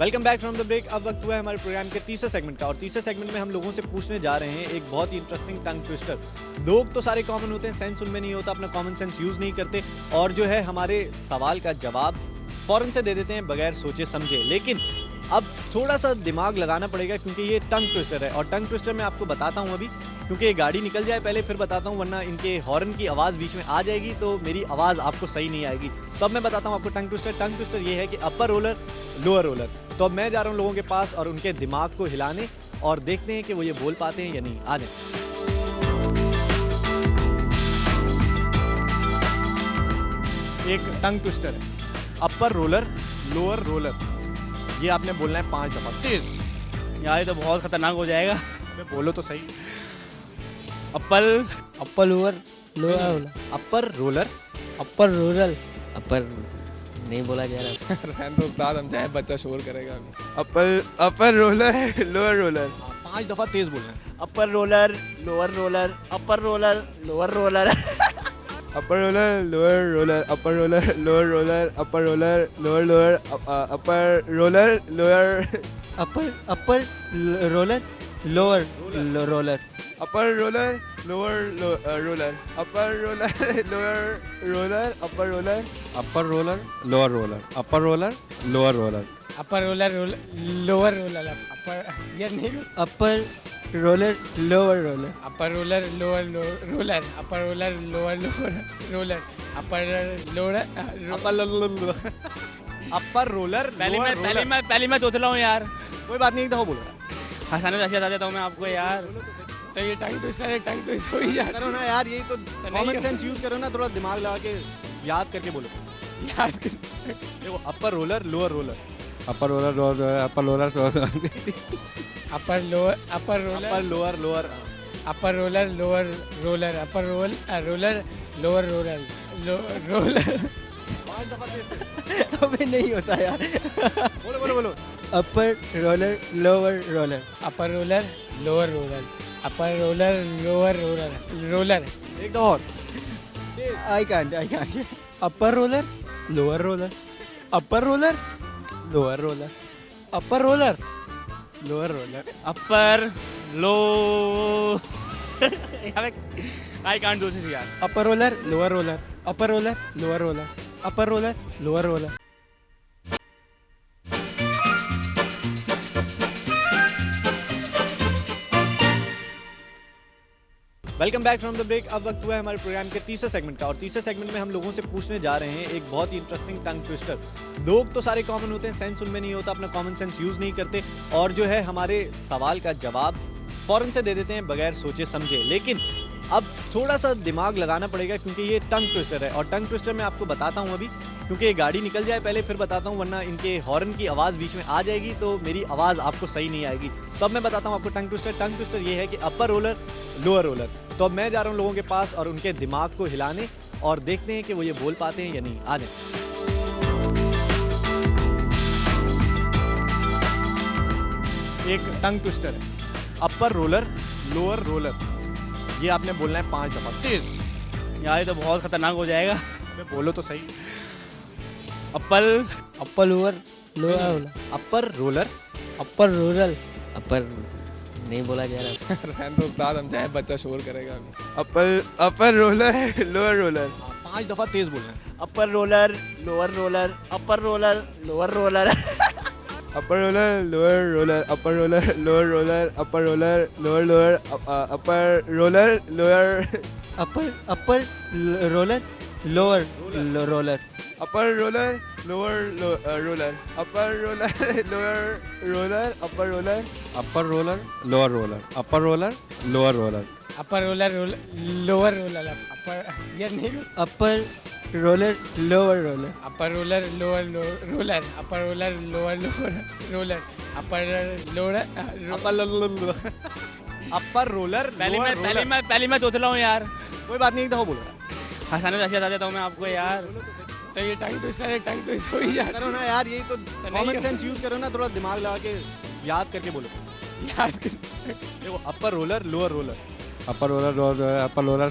Welcome back from the break. अब वक्त हुआ है हमारे प्रोग्राम के तीसरे सेगमेंट का, और तीसरे सेगमेंट में हम लोगों से पूछने जा रहे हैं एक बहुत ही इंटरेस्टिंग टंग ट्विस्टर। लोग तो सारे कॉमन होते हैं, सेंस उनमें नहीं होता, अपना कॉमन सेंस यूज़ नहीं करते और जो है हमारे सवाल का जवाब फ़ौरन से दे देते हैं बगैर सोचे समझे। लेकिन अब थोड़ा सा दिमाग लगाना पड़ेगा क्योंकि ये टंग ट्विस्टर है, और टंग ट्विस्टर मैं आपको बताता हूँ अभी, क्योंकि ये गाड़ी निकल जाए पहले फिर बताता हूँ, वरना इनके हॉर्न की आवाज़ बीच में आ जाएगी तो मेरी आवाज़ आपको सही नहीं आएगी। तो अब मैं बताता हूँ आपको टंग ट्विस्टर। टंग ट्विस्टर ये है कि अपर रोलर, लोअर रोलर। तो अब मैं जा रहा हूँ लोगों के पास और उनके दिमाग को हिलाने, और देखते हैं कि वो ये बोल पाते हैं या नहीं। आ जाए। एक टंग ट्विस्टर है, अपर रोलर, लोअर रोलर। ये आपने बोलना है 5 दफा तेज। यार ये तो बहुत खतरनाक हो जाएगा। मैं बोलो तो सही। Upper lower lower upper roller, upper rural upper नहीं बोला जा रहा। रहने दो उस्ताद, हम चाहे बच्चा शोर करेगा अभी। अपर रोलर, लोअर रोलर। 5 दफा तेज बोलना है। Upper roller, lower roller, upper roller, lower roller. Upper roller, lower roller, upper roller, lower roller, upper roller, lower lower, upper roller, lower, upper roller lower roller upper roller, lower roller, upper roller, lower roller, upper roller, upper roller, lower roller, upper roller, lower roller, upper roller lower roller upper ये नहीं upper roller lower roller upper roller lower roller upper roller lower roller upper lower upper roller, पहले मैं सोच रहा हूँ यार। कोई बात नहीं, एक दफा बोलो। हंसाने में बता देता हूँ मैं आपको यार। तो ये टंग ट्विस्टर है, टंग ट्विस्ट हो ही जाता करो ना यार, यही तो कॉमन सेंस यूज करो ना, थोड़ा दिमाग लगा के याद करके बोलो। यार। देखो, अपर roller, lower roller, upper roller, lower, upper roller, upper lower upper roller upper lower, lower, upper roller lower roller upper roller lower roller roller 5 दफा तेज। अबे नहीं होता यार। बोलो बोलो बोलो। Upper roller lower roller upper roller lower roller upper roller lower roller roller एक दफा और। I can't upper roller lower roller upper roller lower roller upper roller lower roller upper low I can't do this यार। Upper roller lower roller upper roller lower roller upper roller lower roller. Welcome back from the break. अब वक्त हुआ है हमारे programme के तीसरे segment का, और तीसरे सेगमेंट में हम लोगों से पूछने जा रहे हैं एक बहुत ही इंटरेस्टिंग टंग ट्विस्टर। लोग तो सारे कॉमन होते हैं, सेंस उनमें नहीं होता, अपना कॉमन सेंस यूज़ नहीं करते और जो है हमारे सवाल का जवाब फ़ौरन से दे देते हैं बगैर सोचे समझे। लेकिन अब थोड़ा सा दिमाग लगाना पड़ेगा क्योंकि ये टंग ट्विस्टर है, और टंग ट्विस्टर मैं आपको बताता हूँ अभी, क्योंकि ये गाड़ी निकल जाए पहले फिर बताता हूँ, वरना इनके हॉर्न की आवाज़ बीच में आ जाएगी तो मेरी आवाज़ आपको सही नहीं आएगी। तो अब मैं बताता हूँ आपको टंग ट्विस्टर। टंग ट्विस्टर ये है कि अपर रोलर, लोअर रोलर। तो अब मैं जा रहा हूँ लोगों के पास और उनके दिमाग को हिलाने, और देखते हैं कि वो ये बोल पाते हैं या नहीं। आ जाए। एक टंग ट्विस्टर है, अपर रोलर, लोअर रोलर। ये आपने बोलना है 5 दफा तेज। यार ये तो बहुत खतरनाक हो जाएगा। मैं बोलो तो सही। Upper lower lower upper roller, upper rural upper नहीं बोला जा रहा। रहने दो उस्ताद, हम चाहे बच्चा शोर करेगा अभी। अपर रोलर, लोअर रोलर। 5 दफा तेज बोलना है। Upper roller, lower roller, upper roller, lower roller. Upper roller, lower roller, upper roller, lower roller, upper roller, lower lower, upper roller, lower, upper roller lower roller upper roller, lower roller, upper roller, lower roller, upper roller, upper roller, lower roller, upper roller, lower roller, upper roller lower roller upper ये नहीं upper roller lower roller upper roller lower roller upper roller lower roller upper lower upper roller, पहले मैं सोच रहा हूँ यार। कोई बात नहीं, एक दफा बोलो। हंसाने में बता देता हूँ मैं आपको यार। तो ये टंग ट्विस्टर है, टंग ट्विस्ट हो ही जाता करो ना यार, यही तो कॉमन सेंस यूज करो ना, थोड़ा दिमाग लगा के याद करके बोलो। यार। देखो, अपर roller, lower roller, upper roller, lower, upper roller,